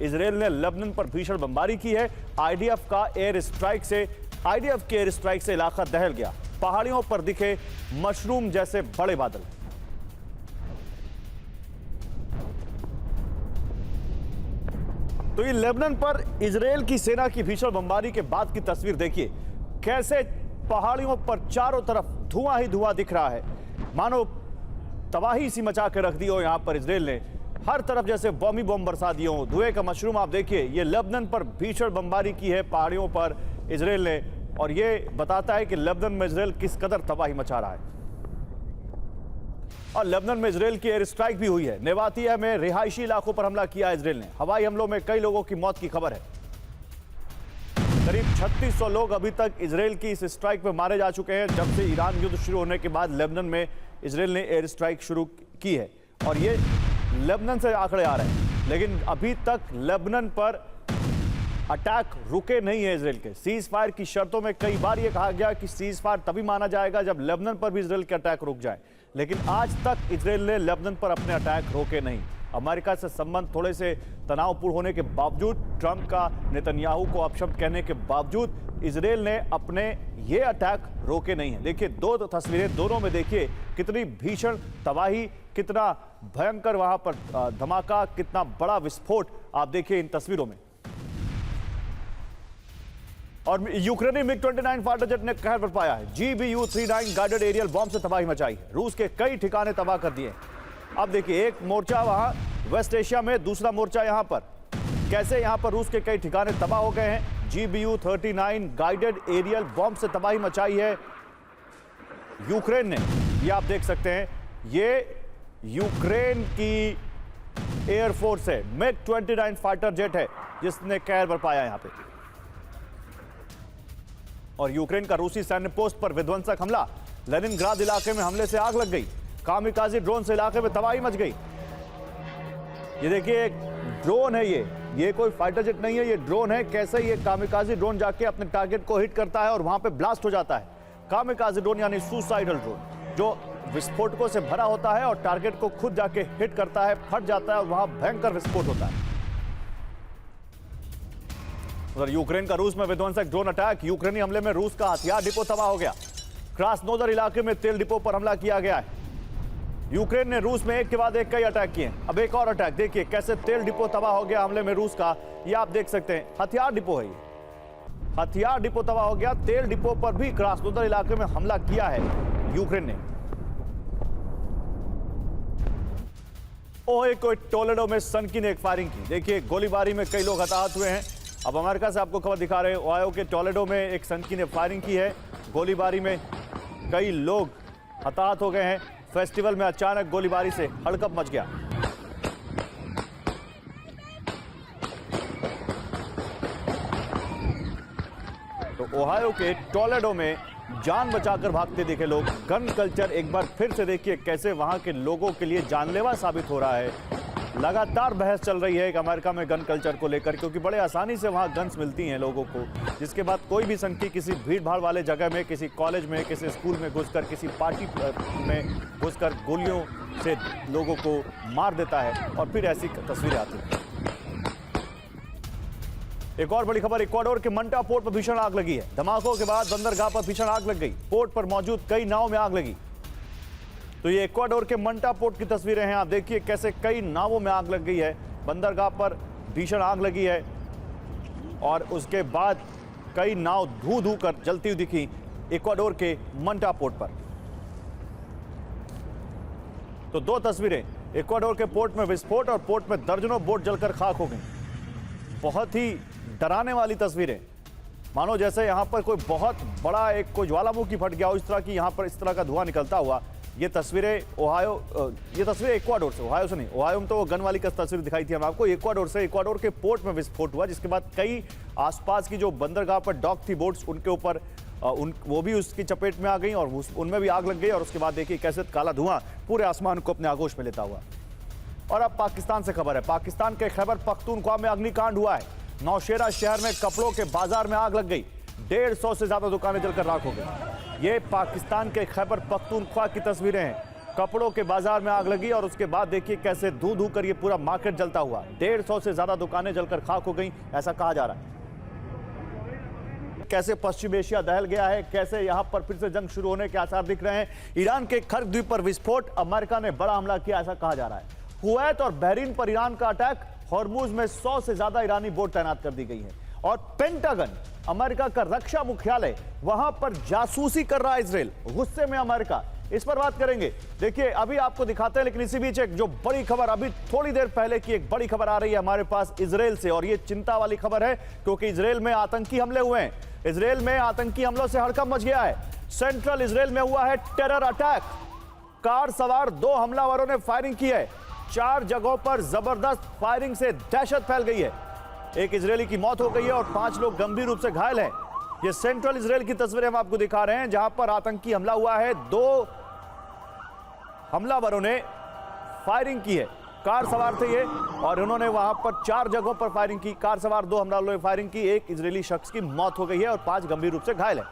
Israel ने Lebanon पर भीषण बमबारी की है। आईडीएफ के एयर स्ट्राइक से इलाका दहल गया। पहाड़ियों पर दिखे मशरूम जैसे बड़े बादल। तो ये लेबनान पर इजरायल की सेना की भीषण बमबारी के बाद की तस्वीर देखिए, कैसे पहाड़ियों पर चारों तरफ धुआं ही धुआं दिख रहा है, मानो तबाही सी मचा के रख दी हो। यहां पर इजरायल ने हर तरफ जैसे बम ही बम बरसा दिए हो। धुएं का मशरूम आप देखिए, ये लेबनान पर भीषण बमबारी की है पहाड़ियों पर इजरायल ने, और ये बताता है कि लेबनान में इजरायल किस कदर तबाही मचा रहा है। और लेबनान में इजरायल की एयर स्ट्राइक भी हुई है। नेवातिया में रिहायशी इलाकों पर हमला किया इजरायल ने। हवाई हमलों में कई लोगों की मौत की खबर है। करीब 3600 लोग अभी तक इजरायल की इस स्ट्राइक में मारे जा चुके हैं। जब से ईरान युद्ध शुरू होने के बाद लेबनान में इजरायल ने एयर स्ट्राइक शुरू की है, और ये लेबनान से आंकड़े आ रहे हैं। लेकिन अभी तक लेबनान पर अटैक रुके नहीं है इजरायल के। सीज फायर की शर्तों में कई बार यह कहा गया कि सीज फायर तभी माना जाएगा जब लेबनान पर भी इजरायल के अटैक रुक जाए, लेकिन आज तक इजरायल ने लेबनान पर अपने अटैक रोके नहीं। अमेरिका से संबंध थोड़े से तनावपूर्ण होने के बावजूद, ट्रंप का नेतन्याहू को अपशब्द कहने के बावजूद इजरायल ने अपने ये अटैक रोके नहीं है। देखिए दो तस्वीरें, दोनों में देखिए कितनी भीषण तबाही, कितना भयंकर वहां पर धमाका, कितना बड़ा विस्फोट आप देखिए इन तस्वीरों में। और यूक्रेनी मिग-29 फाइटर जेट ने कहर बरपाया है। GBU-39 गाइडेड एरियल बॉम्ब से तबाही मचाई है। रूस के कई ठिकाने तबाह कर दिए। अब देखिए एक मोर्चा वहां वेस्ट एशिया में, दूसरा मोर्चा यहां पर, कैसे यहां पर रूस के कई ठिकाने तबाह हो गए हैं। GBU-39 गाइडेड एरियल बॉम्ब से तबाही मचाई है यूक्रेन ने। ये आप देख सकते हैं, ये यूक्रेन की एयरफोर्स है, मिग-29 फाइटर जेट है जिसने कहर बरपाया यहां पे। और यूक्रेन का रूसी सैन्य पोस्ट पर विध्वंसक हमला। लेनिनग्राद इलाके में हमले से आग लग गई। कामिकाजी ड्रोन से इलाके में तबाही मच गई। ये देखिए एक ड्रोन है, ये कोई फाइटर जेट नहीं है, ये ड्रोन है। कैसे ये कामिकाजी ड्रोन जाके अपने टारगेट को हिट करता है और वहां पे ब्लास्ट हो जाता है। कामिकाजी ड्रोन यानी सुसाइडल ड्रोन, जो विस्फोटकों से भरा होता है और टारगेट को खुद जाके हिट करता है, फट जाता है और वहां भयंकर विस्फोट होता है। उधर यूक्रेन का रूस में विध्वंसक ड्रोन अटैक। यूक्रेनी हमले में रूस का हथियार डिपो तबाह हो गया। क्रास्नोदर इलाके में तेल डिपो पर हमला किया गया है। यूक्रेन ने रूस में एक के बाद एक कई अटैक किए। अब एक और अटैक देखिए, कैसे तेल डिपो तबाह हो गया हमले में रूस का। ये आप देख सकते हैं, हथियार डिपो है, ये हथियार डिपो तबाह हो गया। तेल डिपो पर भी क्रास्नोदर इलाके में हमला किया है यूक्रेन ने। ओहायो के टोलेडो में सनकी ने एक फायरिंग की। देखिए गोलीबारी में कई लोग हताहत हुए हैं। अब अमेरिका से आपको खबर दिखा रहे हैं, ओहायो के टोलेडो में एक सनकी ने फायरिंग की है। गोलीबारी में कई लोग हताहत हो गए हैं। फेस्टिवल में अचानक गोलीबारी से हड़कंप मच गया। तो ओहायो के टोलेडो में जान बचाकर भागते दिखे लोग। गन कल्चर एक बार फिर से देखिए कैसे वहां के लोगों के लिए जानलेवा साबित हो रहा है। लगातार बहस चल रही है एक अमेरिका में गन कल्चर को लेकर, क्योंकि बड़े आसानी से वहां गन्स मिलती हैं लोगों को, जिसके बाद कोई भी संख्या किसी भीड़ भाड़ वाले जगह में, किसी कॉलेज में, किसी स्कूल में घुसकर, किसी पार्टी में घुसकर गोलियों से लोगों को मार देता है और फिर ऐसी तस्वीरें आती हैं। एक और बड़ी खबर, इक्वाडोर के मंटा पोर्ट पर भीषण आग लगी है। धमाकों के बाद बंदरगाह पर भीषण आग लग गई। पोर्ट पर मौजूद कई नावों में आग लगी। तो ये इक्वाडोर के मंटा पोर्ट की तस्वीरें हैं। आप देखिए कैसे कई नावों में आग लग गई है। बंदरगाह पर भीषण आग लगी है और उसके बाद कई नाव धू धू कर जलती हुई दिखी इक्वाडोर के मंटा पोर्ट पर। तो दो तस्वीरें, इक्वाडोर के पोर्ट में विस्फोट और पोर्ट में दर्जनों बोट जलकर खाक हो गई। बहुत ही डराने वाली तस्वीरें, मानो जैसे यहां पर कोई बहुत बड़ा एक कोई ज्वालामुखी फट गया हो, इस तरह की यहां पर इस तरह का धुआं निकलता हुआ। ये तस्वीरें ओहायो, ये तस्वीरें इक्वाडोर से, ओहायो से नहीं। ओहायो में तो वो गन वाली का तस्वीर दिखाई थी हम आपको। इक्वाडोर से, इक्वाडोर के पोर्ट में विस्फोट हुआ, जिसके बाद कई आसपास की जो बंदरगाह पर डॉक थी बोट्स, उनके ऊपर वो भी उसकी चपेट में आ गई और उनमें भी आग लग गई। और उसके बाद देखिए कैसे काला धुआं पूरे आसमान को अपने आगोश में लेता हुआ। और अब पाकिस्तान से खबर है। पाकिस्तान के खैबर पख्तूनख्वा में अग्निकांड हुआ है। नौशेरा शहर में कपड़ों के बाजार में आग लग गई। 150 से ज्यादा दुकानें जलकर राख हो गई। ये पाकिस्तान के खैबर पख्तूनख्वा की तस्वीरें हैं। कपड़ों के बाजार में आग लगी और उसके बाद देखिए कैसे धू धू कर ये पूरा मार्केट जलता हुआ, 150 से ज्यादा दुकानें जलकर खाक हो गई, ऐसा कहा जा रहा है। कैसे पश्चिम एशिया दहल गया है, कैसे यहां पर फिर से जंग शुरू होने के आसार दिख रहे हैं। ईरान के खर्क द्वीप पर विस्फोट, अमेरिका ने बड़ा हमला किया, ऐसा कहा जा रहा है। कुवैत और बहरीन पर ईरान का अटैक, हॉर्मुज में 100 से ज्यादा ईरानी बोट तैनात कर दी गई है। और पेंटागन, अमेरिका का रक्षा मुख्यालय, वहां पर जासूसी कर रहा है इजराइल, गुस्से में अमेरिका, इस पर बात करेंगे। देखिए अभी आपको दिखाते हैं, लेकिन इसी बीच एक जो बड़ी खबर अभी थोड़ी देर पहले की एक बड़ी खबर आ रही है हमारे पास इजराइल से, और ये चिंता वाली खबर है क्योंकि इजराइल में आतंकी हमले हुए हैं। इजराइल में आतंकी हमलों से हड़कंप मच गया है। सेंट्रल इजराइल में हुआ है टेरर अटैक, कार सवार 2 हमलावरों ने फायरिंग की है। 4 जगहों पर जबरदस्त फायरिंग से दहशत फैल गई है। एक इजरायली की मौत हो गई है और 5 लोग गंभीर रूप से घायल हैं। ये सेंट्रल इजराइल की तस्वीरें हम आपको दिखा रहे हैं जहां पर आतंकी हमला हुआ है। 2 हमलावरों ने फायरिंग की है, कार सवार थे ये, और उन्होंने वहां पर 4 जगहों पर फायरिंग की। कार सवार 2 हमलावरों ने फायरिंग की, एक इजरायली शख्स की मौत हो गई है और 5 गंभीर रूप से घायल है।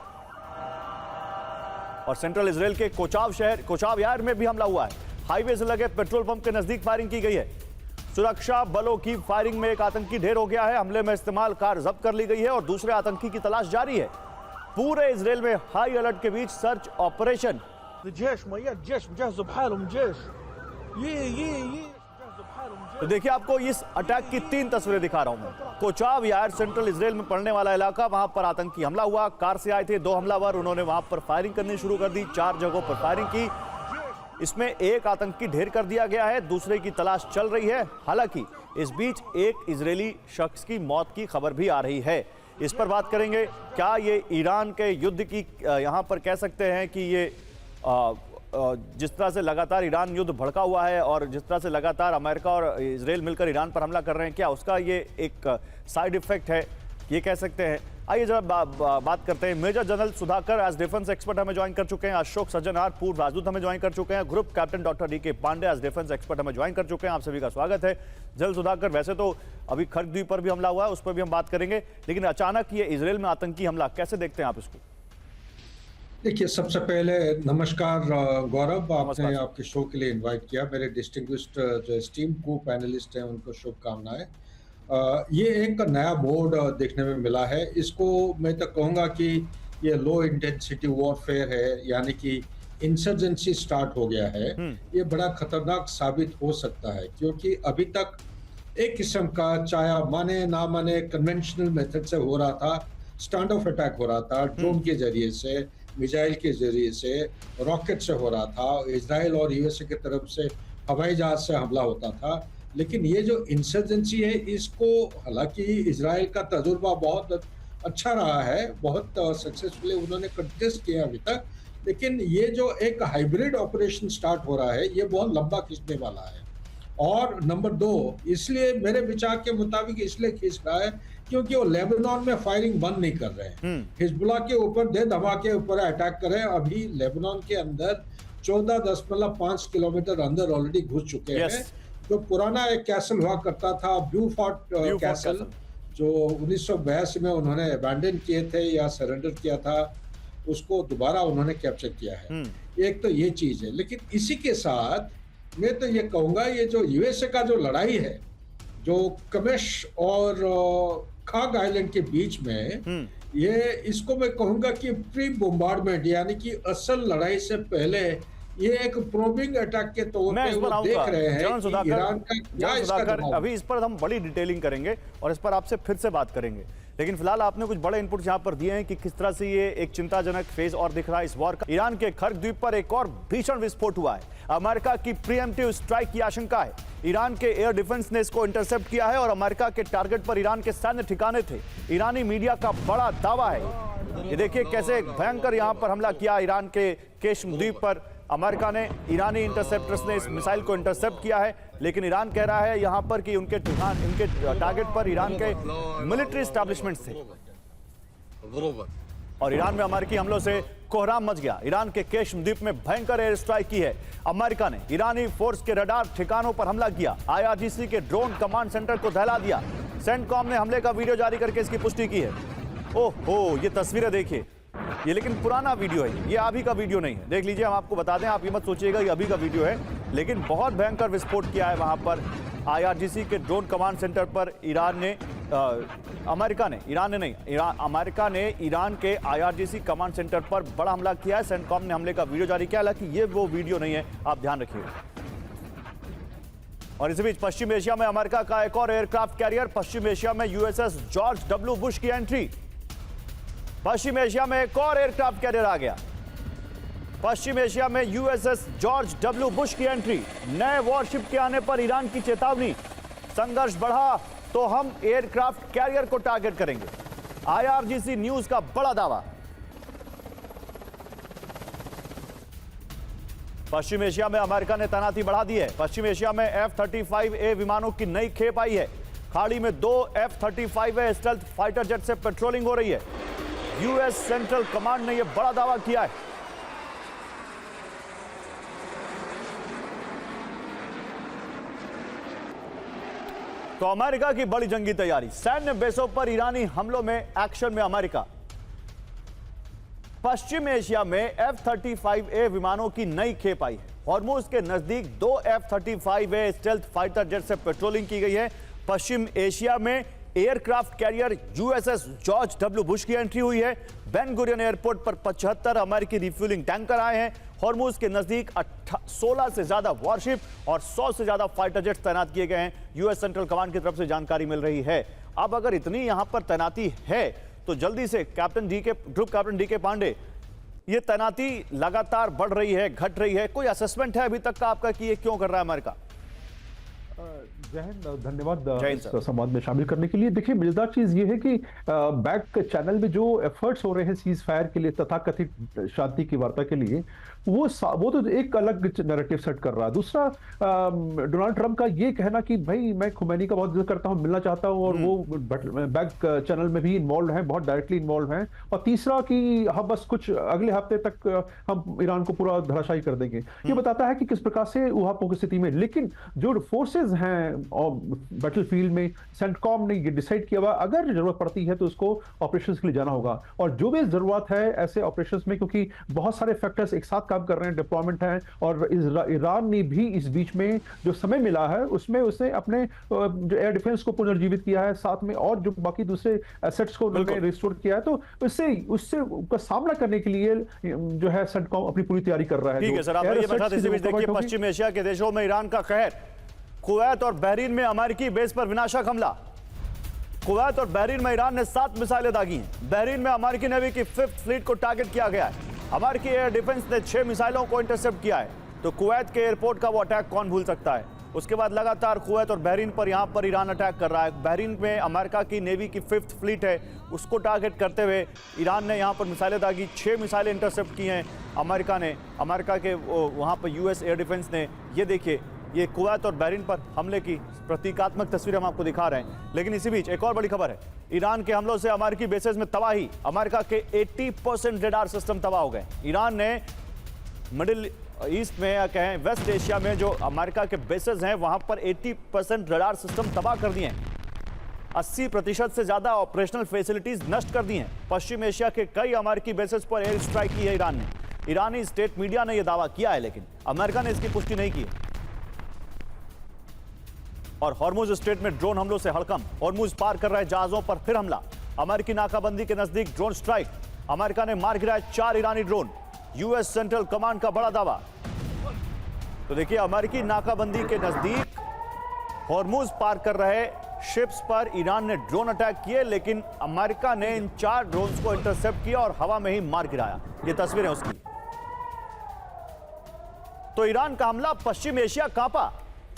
और सेंट्रल इजराइल के कोचाव यार में भी हमला हुआ है। हाईवे से लगे पेट्रोल पंप के नजदीक फायरिंग की गई है। सुरक्षा बलों की फायरिंग में एक आतंकी ढेर हो गया है। हमले में इस्तेमाल कार जब्त कर ली गई है और दूसरे आतंकी की तलाश जारी है। पूरे इजराइल में हाई अलर्ट के बीच सर्च ऑपरेशन। तो देखिए आपको इस अटैक की 3 तस्वीरें दिखा रहा हूं मैं। कोचाव यार सेंट्रल इजराइल में पड़ने वाला इलाका, वहां पर आतंकी हमला हुआ। कार से आए थे 2 हमलावर, उन्होंने वहां पर फायरिंग करनी शुरू कर दी, 4 जगहों पर फायरिंग की। इसमें एक आतंकी ढेर कर दिया गया है, दूसरे की तलाश चल रही है। हालांकि इस बीच एक इजरायली शख्स की मौत की खबर भी आ रही है। इस पर बात करेंगे। क्या ये ईरान के युद्ध की यहां पर कह सकते हैं कि ये जिस तरह से लगातार ईरान युद्ध भड़का हुआ है और जिस तरह से लगातार अमेरिका और इजराइल मिलकर ईरान पर हमला कर रहे हैं, क्या उसका ये एक साइड इफेक्ट है, ये कह सकते हैं? आइए जरा बात करते हैं। Major general Sudhakar as defence expert हमें ज्वाइन कर चुके हैं। अशोक सज्जनार पूर्व राजदूत हमें ज्वाइन कर चुके हैं। ग्रुप कैप्टन डॉक्टर डी के पांडे एज डिफेंस एक्सपर्ट हमें ज्वाइन कर चुके हैं। आप सभी का स्वागत है। जनरल सुधाकर, वैसे तो अभी खर्क द्वीप पर भी हमला हुआ है, उस पर भी हम बात करेंगे, लेकिन अचानक ये इजराइल में आतंकी हमला, कैसे देखते हैं आप इसको? देखिए, सबसे पहले नमस्कार गौरव, आपने आपके शो के लिए इनवाइट किया। मेरे डिस्टिंग्विश्ड जो एस्टीम को पैनलिस्ट हैं उनको शुभकामनाएं। ये एक नया मोड देखने में मिला है। इसको मैं तो कहूँगा कि ये लो इंटेंसिटी वॉरफेयर है, यानी कि इंसर्जेंसी स्टार्ट हो गया है। ये बड़ा खतरनाक साबित हो सकता है क्योंकि अभी तक एक किस्म का, चाहे माने ना माने, कन्वेंशनल मेथड से हो रहा था, स्टैंड ऑफ अटैक हो रहा था, ड्रोन के जरिए से, मिसाइल के जरिए से, रॉकेट से हो रहा था, इजराइल और यूएसए की तरफ से हवाई जहाज से हमला होता था। लेकिन ये जो इंसर्जेंसी है, इसको हालांकि इजराइल का तजुर्बा बहुत अच्छा रहा है, बहुत सक्सेसफुली उन्होंने कंटेस्ट किया अभी तक, लेकिन ये जो एक हाइब्रिड ऑपरेशन स्टार्ट हो रहा है, ये बहुत लंबा खींचने वाला है। और नंबर 2, इसलिए मेरे विचार के मुताबिक इसलिए खींच रहा है क्योंकि वो लेबनान में फायरिंग बंद नहीं कर रहे हैं। हिजबुल्लाह के ऊपर दे धमाके ऊपर अटैक कर रहे हैं। अभी लेबनान के अंदर 14.5 किलोमीटर अंदर ऑलरेडी घुस चुके हैं। जो पुराना एक कैसल हुआ करता था, ब्यूफोर्ट कैसल, जो 1982 में उन्होंने अबैंडन किए थे या सरेंडर किया था, उसको दोबारा उन्होंने कैप्चर किया है। एक तो ये चीज है, लेकिन इसी के साथ मैं तो ये कहूंगा, ये जो यूएसए का जो लड़ाई है, जो कमेश और खाग आइलैंड के बीच में, ये इसको मैं कहूंगा कि प्री बोम्बार्डमेंट, यानी कि असल लड़ाई से पहले ये एक प्रोबिंग अटैक के तौर पे वो देख रहे हैं कि ईरान का क्या इसका जवाब। अभी इस पर हम बड़ी डिटेलिंग करेंगे और इस पर आपसे फिर से बात करेंगे, लेकिन फिलहाल आपने कुछ बड़े इनपुट यहाँ पर दिए हैं कि किस तरह से ये एक चिंताजनक फेज और दिख रहा है इस वॉर का। ईरान के खर्क द्वीप पर एक और भीषण विस्फोट हुआ है। अमेरिका की प्रीएम्प्टिव स्ट्राइक की आशंका है। ईरान के एयर डिफेंस ने इसको इंटरसेप्ट किया है और अमेरिका के टारगेट पर ईरान के सैन्य ठिकाने थे। ईरानी मीडिया का बड़ा दावा है। ये देखिए कैसे भयंकर यहाँ पर हमला किया ईरान के केशम द्वीप पर। अमेरिका ने, ईरानी इंटरसेप्टर्स ने इस मिसाइल को इंटरसेप्ट किया है, लेकिन ईरान कह रहा है यहां पर कि उनके टारगेट पर ईरान के मिलिट्री एस्टैब्लिशमेंट्स थे और ईरान में अमेरिकी हमलों से कोहराम मच गया। ईरान के केशम द्वीप में भयंकर एयर स्ट्राइक की है अमेरिका ने। ईरानी फोर्स के रडार ठिकानों पर हमला किया। आईआरजीसी के ड्रोन कमांड सेंटर को दहला दिया। सेंटकॉम ने हमले का वीडियो जारी करके इसकी पुष्टि की है। ओहो, ये तस्वीरें देखिए, ये लेकिन पुराना वीडियो है, ये अभी का वीडियो नहीं है। देख लीजिए, हम आपको बता दें, आप ये मत सोचिएगा ये अभी का वीडियो है, लेकिन बहुत भयंकर विस्फोट किया है वहां पर IRGC के ड्रोन कमांड सेंटर पर अमेरिका ने ईरान के IRGC कमांड सेंटर पर बड़ा हमला किया है। सेंटकॉम ने हमले का वीडियो जारी किया, हालांकि ये वो वीडियो नहीं है, आप ध्यान रखिएगा। और इसी बीच पश्चिम एशिया में अमेरिका का एक और एयरक्राफ्ट कैरियर, पश्चिम एशिया में USS जॉर्ज W बुश की एंट्री। पश्चिम एशिया में एक और एयरक्राफ्ट कैरियर आ गया। पश्चिम एशिया में USS जॉर्ज W बुश की एंट्री। नए वॉरशिप के आने पर ईरान की चेतावनी, संघर्ष बढ़ा तो हम एयरक्राफ्ट कैरियर को टारगेट करेंगे। IRGC न्यूज का बड़ा दावा। पश्चिम एशिया में अमेरिका ने तैनाती बढ़ा दी है। पश्चिम एशिया में F-35A विमानों की नई खेप आई है। खाड़ी में 2 F-35A स्टेल्थ फाइटर जेट से पेट्रोलिंग हो रही है। US सेंट्रल कमांड ने यह बड़ा दावा किया है। तो अमेरिका की बड़ी जंगी तैयारी, सैन्य बेसों पर ईरानी हमलों में एक्शन में अमेरिका। पश्चिम एशिया में F-35A विमानों की नई खेप आई है। हॉर्मुज के नजदीक 2 F-35A स्टेल्थ फाइटर जेट से पेट्रोलिंग की गई है। पश्चिम एशिया में aircraft carrier USS George W Bush की एंट्री हुई है। बेन गुरियन एयरपोर्ट पर 75 अमेरिकी रिफ्यूलिंग टैंकर आए हैं। हॉर्मुज के नजदीक 16 से ज्यादा वॉरशिप और 100 से ज्यादा फाइटर जेट्स तैनात किए गए हैं। US सेंट्रल कमांड की तरफ से जानकारी मिल रही है। अब अगर इतनी यहां पर तैनाती है तो जल्दी से ग्रुप कैप्टन DK पांडे, ये तैनाती लगातार बढ़ रही है, घट रही है, कोई असेसमेंट है अभी तक का आपका कि ये क्यों कर रहा है अमेरिका? जय हिंद, धन्यवाद इस संवाद में शामिल करने के लिए। देखिए, मजेदार चीज ये है कि बैक चैनल में जो एफर्ट्स हो रहे हैं सीज फायर के लिए, तथाकथित शांति की वार्ता के लिए, वो तो एक अलग नैरेटिव सेट कर रहा है। दूसरा, डोनाल्ड ट्रंप का ये कहना कि भाई मैं खुमैनी का बहुत इज्जत करता हूं, मिलना चाहता हूं, और वो बैक चैनल में भी इन्वॉल्व हैं, बहुत डायरेक्टली इन्वॉल्व हैं। और तीसरा कि हम बस कुछ अगले हफ्ते तक हम ईरान को पूरा धराशायी कर देंगे। ये बताता है कि किस प्रकार से ऊहापोह की स्थिति में, लेकिन जो फोर्सेज हैं और बैटलफील्ड में, सेंटकॉम ने ये डिसाइड किया हुआ अगर जरूरत पड़ती है तो उसको ऑपरेशंस के लिए जाना होगा। और जो भी जरूरत है ऐसे ऑपरेशंस में, क्योंकि बहुत सारे फैक्टर्स एक साथ काम कर रहे हैं, डिप्लॉयमेंट है, और ईरान ने भी इस बीच में जो समय मिला है उसमें उसने अपने जो एयर डिफेंस को पुनर्जीवित किया है, साथ में और जो बाकी दूसरे एसेट्स को उन्होंने रिस्टोर किया है। तो उससे का सामना करने के लिए जो है सेंटकॉम अपनी पूरी तैयारी कर रहा है। ठीक है सर, आप ये बता दीजिए, देखिए पश्चिम एशिया के देशों में ईरान का कहर। कुवैत और बहरीन में अमेरिकी बेस पर विनाशक हमला। कुवैत और बहरीन में ईरान ने 7 मिसाइलें दागी हैं। बहरीन में अमेरिकी नेवी की 5th फ्लीट को टारगेट किया गया है। अमेरिकी एयर डिफेंस ने 6 मिसाइलों को इंटरसेप्ट किया है। तो कुवैत के एयरपोर्ट का वो अटैक कौन भूल सकता है। उसके बाद लगातार कुवैत और बहरीन पर यहां पर ईरान अटैक कर रहा है। बहरीन में अमेरिका की नेवी की 5th फ्लीट है, उसको टारगेट करते हुए ईरान ने यहां पर मिसाइलें दागी। 6 मिसाइलें इंटरसेप्ट की हैं अमेरिका के वहां पर US एयर डिफेंस ने। ये देखिए, ये कुवैत और बहरीन पर हमले की प्रतीकात्मक तस्वीर हम आपको दिखा रहे हैं। लेकिन इसी बीच एक और बड़ी खबर है, ईरान के हमलों से अमेरिकी बेसेस में तबाही। अमेरिका के 80% रडार सिस्टम तबाह हो गए। ईरान ने मिडिल ईस्ट में या कहें वेस्ट एशिया में जो अमेरिका के बेसेस हैं वहां पर 80% रडार सिस्टम तबाह कर दिए हैं। 80% से ज्यादा ऑपरेशनल फैसिलिटीज नष्ट कर दी हैं। पश्चिम एशिया के कई अमेरिकी बेसेस पर एयर स्ट्राइक की है ईरान ने। ईरानी स्टेट मीडिया ने यह दावा किया है, लेकिन अमेरिका ने इसकी पुष्टि नहीं की। और हॉर्मुज स्ट्रेट में ड्रोन हमलों से हड़कंप। हॉर्मुज पार कर रहे जहाजों पर फिर हमला। अमेरिकी नाकाबंदी के नजदीक ड्रोन स्ट्राइक। अमेरिका ने मार गिराए 4 ईरानी ड्रोन। US सेंट्रल कमांड का बड़ा दावा। तो देखिए, अमेरिकी नाकाबंदी के नजदीक हॉर्मुज पार कर रहे शिप्स पर ईरान ने ड्रोन अटैक किए, लेकिन अमेरिका ने इन 4 ड्रोन्स को इंटरसेप्ट किया और हवा में ही मार गिराया। ये तस्वीरें उसकी। तो ईरान का हमला, पश्चिम एशिया कांपा।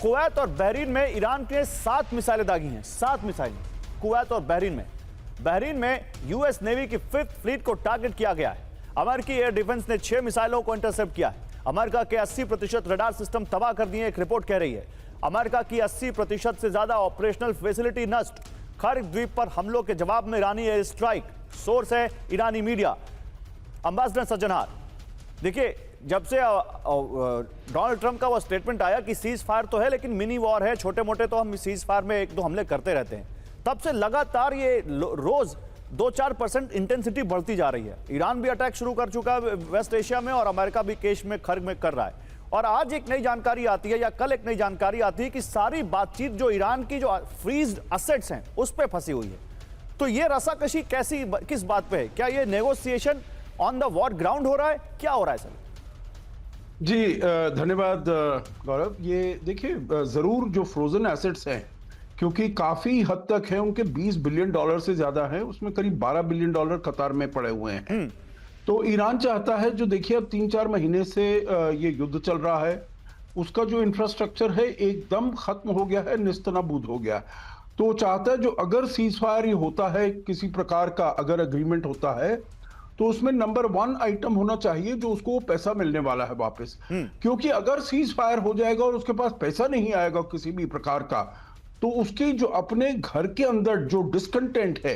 कुवैत और बहरीन में ईरान के 7 मिसाइलें दागी हैं। 7 मिसाइलें कुवैत और बहरीन में US नेवी की 5th फ्लीट को टारगेट किया गया है। अमेरिकी एयर डिफेंस ने 6 मिसाइलों को इंटरसेप्ट किया है। अमेरिका के 80% रडार सिस्टम तबाह कर दिए, एक रिपोर्ट कह रही है। अमेरिका की 80% से ज्यादा ऑपरेशनल फैसिलिटी नष्ट। खर्क द्वीप पर हमलों के जवाब में ईरानी एयर स्ट्राइक। सोर्स है ईरानी मीडिया। एम्बेसडर सज्जनहार, देखिए, जब से डोनाल्ड ट्रंप का वो स्टेटमेंट आया कि सीज फायर तो है लेकिन मिनी वॉर है, छोटे मोटे तो हम सीज फायर में 1-2 हमले करते रहते हैं, तब से लगातार ये रोज 2-4% इंटेंसिटी बढ़ती जा रही है। ईरान भी अटैक शुरू कर चुका है वेस्ट एशिया में और अमेरिका भी केश में खर्ग में कर रहा है। और आज एक नई जानकारी आती है या कल एक नई जानकारी आती है कि सारी बातचीत जो ईरान की जो फ्रीज्ड असेट्स हैं उस पर फंसी हुई है। तो ये रसाकशी कैसी, किस बात पे है? क्या ये negotiation on the war ground हो रहा है? क्या हो रहा है सर? जी धन्यवाद गौरव। ये देखिए जरूर जो फ्रोजन एसेट्स हैं, क्योंकि काफी हद तक है, उनके $20 बिलियन से ज्यादा है, उसमें करीब $12 बिलियन कतार में पड़े हुए हैं। तो ईरान चाहता है, जो देखिए अब 3-4 महीने से ये युद्ध चल रहा है, उसका जो इंफ्रास्ट्रक्चर है एकदम खत्म हो गया है, निस्तनाबूद हो गया। तो चाहता है जो अगर सीज फायर ये होता है, किसी प्रकार का अगर एग्रीमेंट होता है, तो उसमें नंबर 1 आइटम होना चाहिए जो उसको पैसा मिलने वाला है वापस। क्योंकि अगर सीज फायर हो जाएगा और उसके पास पैसा नहीं आएगा किसी भी प्रकार का, तो उसकी जो अपने घर के अंदर जो डिस्कंटेंट है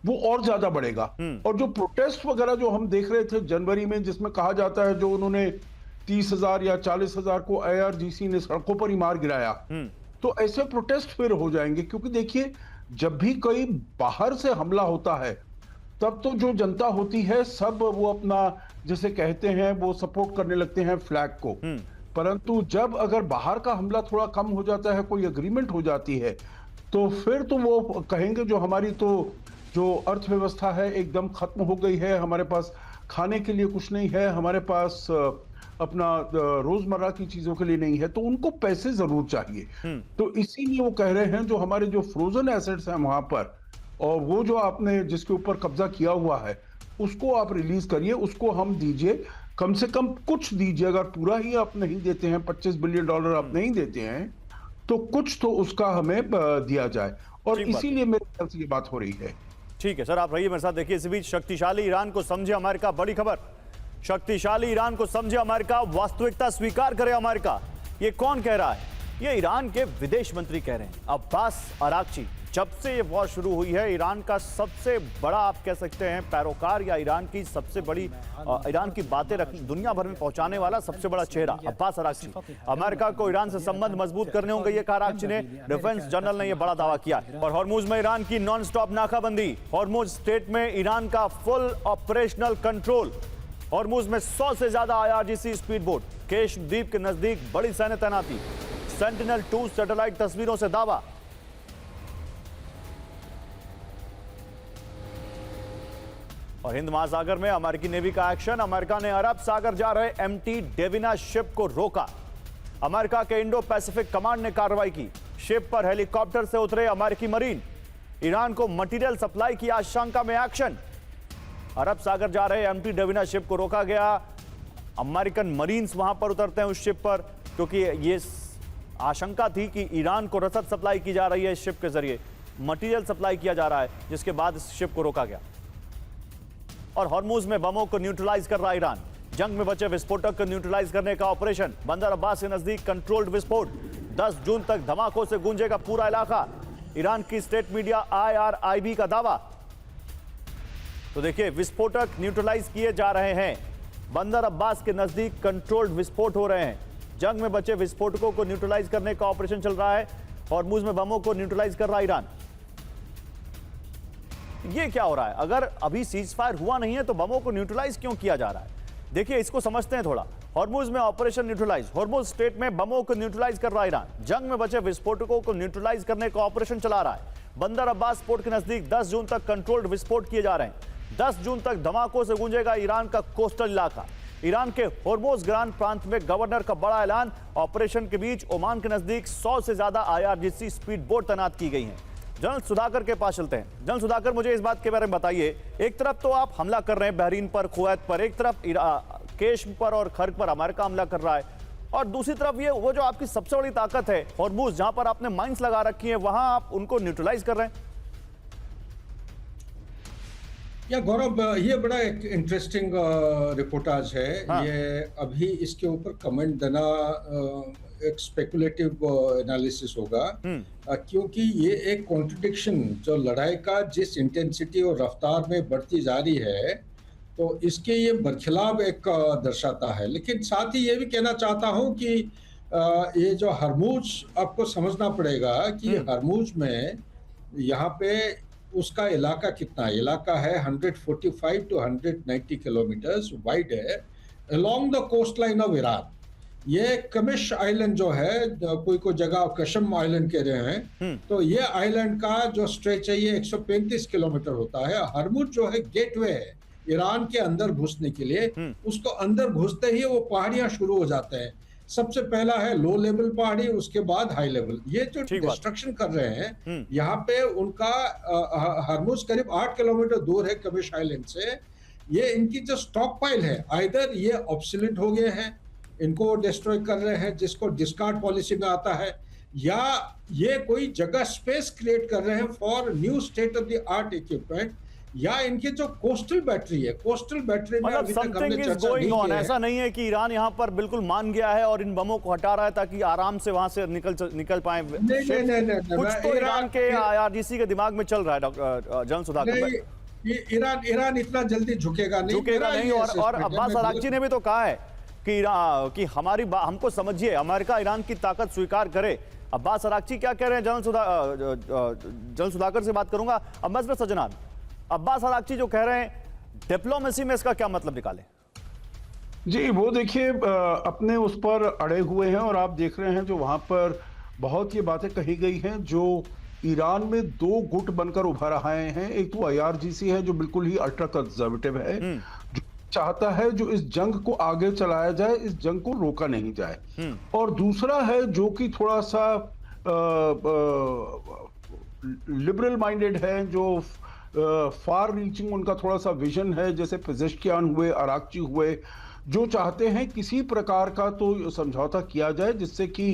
वो और ज्यादा बढ़ेगा। और जो प्रोटेस्ट वगैरह जो हम देख रहे थे जनवरी में, जिसमें कहा जाता है जो उन्होंने 30,000 या 40,000 को IRGC ने सड़कों पर ही मार गिराया, तो ऐसे प्रोटेस्ट फिर हो जाएंगे। क्योंकि देखिए जब भी कोई बाहर से हमला होता है, तब तो जो जनता होती है सब वो अपना, जैसे कहते हैं, वो सपोर्ट करने लगते हैं फ्लैग को। परंतु जब अगर बाहर का हमला थोड़ा कम हो जाता है, कोई एग्रीमेंट हो जाती है, तो फिर तो वो कहेंगे जो हमारी तो जो अर्थव्यवस्था है एकदम खत्म हो गई है, हमारे पास खाने के लिए कुछ नहीं है, हमारे पास अपना रोजमर्रा की चीजों के लिए नहीं है, तो उनको पैसे जरूर चाहिए। तो इसीलिए वो कह रहे हैं जो हमारे जो फ्रोजन एसेट्स हैं वहां पर, और वो जो आपने जिसके ऊपर कब्जा किया हुआ है, उसको आप रिलीज करिए, उसको हम दीजिए, कम से कम कुछ दीजिए। अगर पूरा ही आप नहीं देते हैं, $25 बिलियन आप नहीं देते हैं, तो कुछ तो उसका हमें दिया जाए। और इसीलिए मेरे ख्याल से ये बात हो रही है। ठीक है सर, आप रहिए मेरे साथ। देखिए इस बीच शक्तिशाली ईरान को समझे अमेरिका, बड़ी खबर। शक्तिशाली ईरान को समझे अमेरिका, वास्तविकता स्वीकार करे अमेरिका। ये कौन कह रहा है? ये ईरान के विदेश मंत्री कह रहे हैं, अब्बास अराक्ची। जब से ये वॉर शुरू हुई है, ईरान का सबसे बड़ा, आप कह सकते हैं, पैरोकार, या ईरान की सबसे बड़ी, ईरान की बातें दुनिया भर में पहुंचाने वाला सबसे बड़ा चेहरा अब्बास अराक्ची। अमेरिका को ईरान से संबंध मजबूत करने होंगे, ये कहा अराक्ची ने। डिफेंस जनरल ने यह बड़ा दावा किया। और हॉर्मुज में ईरान की नॉन स्टॉप नाकाबंदी, हॉर्मुज स्टेट में ईरान का फुल ऑपरेशनल कंट्रोल। हॉर्मुज में 100 से ज्यादा IRGC स्पीड बोट, केश द्वीप के नजदीक बड़ी सैन्य तैनाती। सेंटिनल-2 सैटेलाइट तस्वीरों से दावा। और हिंद महासागर में अमेरिकी नेवी का एक्शन, अमेरिका ने अरब सागर जा रहे MT डेविना शिप को रोका। अमेरिका के इंडो पैसिफिक कमांड ने कार्रवाई की। शिप पर हेलीकॉप्टर से उतरे अमेरिकी मरीन। ईरान को मटेरियल सप्लाई की आशंका में एक्शन। अरब सागर जा रहे MT डेविना शिप को रोका गया। अमेरिकन मरीन्स वहां पर उतरते हैं उस शिप पर, क्योंकि ये आशंका थी कि ईरान को रसद सप्लाई की जा रही है, इस शिप के जरिए मटेरियल सप्लाई किया जा रहा है, जिसके बाद इस शिप को रोका गया। और हॉर्मुज में बमों को न्यूट्रलाइज कर रहा ईरान। जंग में बचे विस्फोटक को न्यूट्रलाइज करने का ऑपरेशन। बंदर अब्बास के नजदीक कंट्रोल्ड विस्फोट। 10 जून तक धमाकों से गूंजेगा पूरा इलाका, ईरान की स्टेट मीडिया IRIB का दावा। तो देखिए, विस्फोटक न्यूट्रलाइज किए जा रहे हैं। बंदर अब्बास के नजदीक कंट्रोल्ड विस्फोट हो रहे हैं। जंग में बचे विस्फोटकों को न्यूट्रलाइज करने का ऑपरेशन चल रहा है। हॉर्मुज में बमों को न्यूट्रलाइज कर रहा है ईरान। ये क्या हो रहा है? अगर अभी सीज फायर हुआ नहीं है तो बमों को न्यूट्रलाइज क्यों किया जा रहा है? देखिए, इसको समझते हैं थोड़ा। हॉर्मुज में ऑपरेशन न्यूट्रलाइज, हॉर्मुज स्टेट में बमों को न्यूट्रलाइज कर रहा है ईरान। जंग में बचे विस्फोटकों को न्यूट्रलाइज करने का ऑपरेशन चला रहा है। बंदर अब्बास पोर्ट के नजदीक 10 जून तक कंट्रोल्ड विस्फोट किए जा रहे हैं। 10 जून तक धमाकों से गूंजेगा ईरान का कोस्टल इलाका। ईरान के हॉर्मुज ग्रांड प्रांत में गवर्नर का बड़ा ऐलान। ऑपरेशन के बीच ओमान के नजदीक 100 से ज्यादा IRGC स्पीड बोट तैनात की गई हैं। जनरल सुधाकर के पास चलते हैं। जनरल सुधाकर, मुझे इस बात के बारे में बताइए, एक तरफ तो आप हमला कर रहे हैं बहरीन पर, कुवैत पर, एक तरफ केश पर और खर्ग पर अमेरिका हमला कर रहा है, और दूसरी तरफ ये वो जो आपकी सबसे बड़ी ताकत है हॉर्मुज, जहां पर आपने माइंस लगा रखी है, वहां आप उनको न्यूट्रलाइज कर रहे हैं। या गौरव, ये बड़ा एक इंटरेस्टिंग रिपोर्टाज है। हाँ। ये अभी इसके ऊपर कमेंट देना एक स्पेकुलेटिव एनालिसिस होगा, क्योंकि ये एक कॉन्ट्रडिक्शन, जो लड़ाई का जिस इंटेंसिटी और रफ्तार में बढ़ती जा रही है, तो इसके ये बरखिलाफ एक दर्शाता है। लेकिन साथ ही ये भी कहना चाहता हूँ कि ये जो हरमुज, आपको समझना पड़ेगा कि हरमुज में यहाँ पे उसका इलाका कितना है? इलाका है 145 टू 190 किलोमीटर्स वाइड है along the coast line of Iran. ये कमिश आइलैंड जो है, कोई जगह कशम आइलैंड कह रहे हैं, तो ये आइलैंड का जो स्ट्रेच है ये 135 किलोमीटर होता है। हरमुज जो है गेटवे है ईरान के अंदर घुसने के लिए। उसको अंदर घुसते ही वो पहाड़ियां शुरू हो जाते हैं। सबसे पहला है लो लेवल पहाड़ी, उसके बाद हाई लेवल। ये जो डिस्ट्रक्शन कर रहे हैं यहाँ पे, उनका हरमुज करीब 8 किलोमीटर दूर है कमिश आइलैंड से। ये इनकी जो स्टॉक पाइल है, आइदर ये ऑब्सोलीट हो गए हैं, इनको डिस्ट्रॉय कर रहे हैं जिसको डिस्कार्ड पॉलिसी में आता है, या ये कोई जगह स्पेस क्रिएट कर रहे हैं for new state of the art equipment, या इनके जो कोस्टल बैटरी है, कोस्टल बैटरी में मतलब समथिंग इज गोइंग ऑन। ऐसा नहीं है कि ईरान यहाँ पर बिल्कुल मान गया है और इन बमों को हटा रहा है ताकि आराम से वहां से निकल पाए। नहीं, कुछ तो ईरान के IRGC के दिमाग में चल रहा है डॉक्टर जनरल सुधाकर। ईरान इतना जल्दी झुकेगा नहीं। और अब्बास अरागची ने भी तो कहा है कि हमको समझिए, अमेरिका ईरान की ताकत स्वीकार करे। अब्बास अरागची क्या कह रहे हैं? जनरल सुधाकर से बात करूंगा। अब्बास सजनान, अब्बास अरागची जो कह रहे हैं डिप्लोमेसी में, इसका क्या मतलब निकाले? जी वो देखिए अपने उस पर अड़े हुए हैं, और आप देख रहे हैं जो वहां पर बहुत ये बातें कही गई हैं जो ईरान में दो गुट बनकर उभर रहे हैं। एक तो IRGC है जो बिल्कुल ही अल्ट्रा कंजर्वेटिव है, जो चाहता है जो इस जंग को आगे चलाया जाए, इस जंग को रोका नहीं जाए। और दूसरा है जो कि थोड़ा सा लिबरल माइंडेड है, जो फार रीचिंग उनका थोड़ा सा विजन है, जैसे पेजेश्कियान हुए, अरागची हुए, जो चाहते हैं किसी प्रकार का तो समझौता किया जाए जिससे कि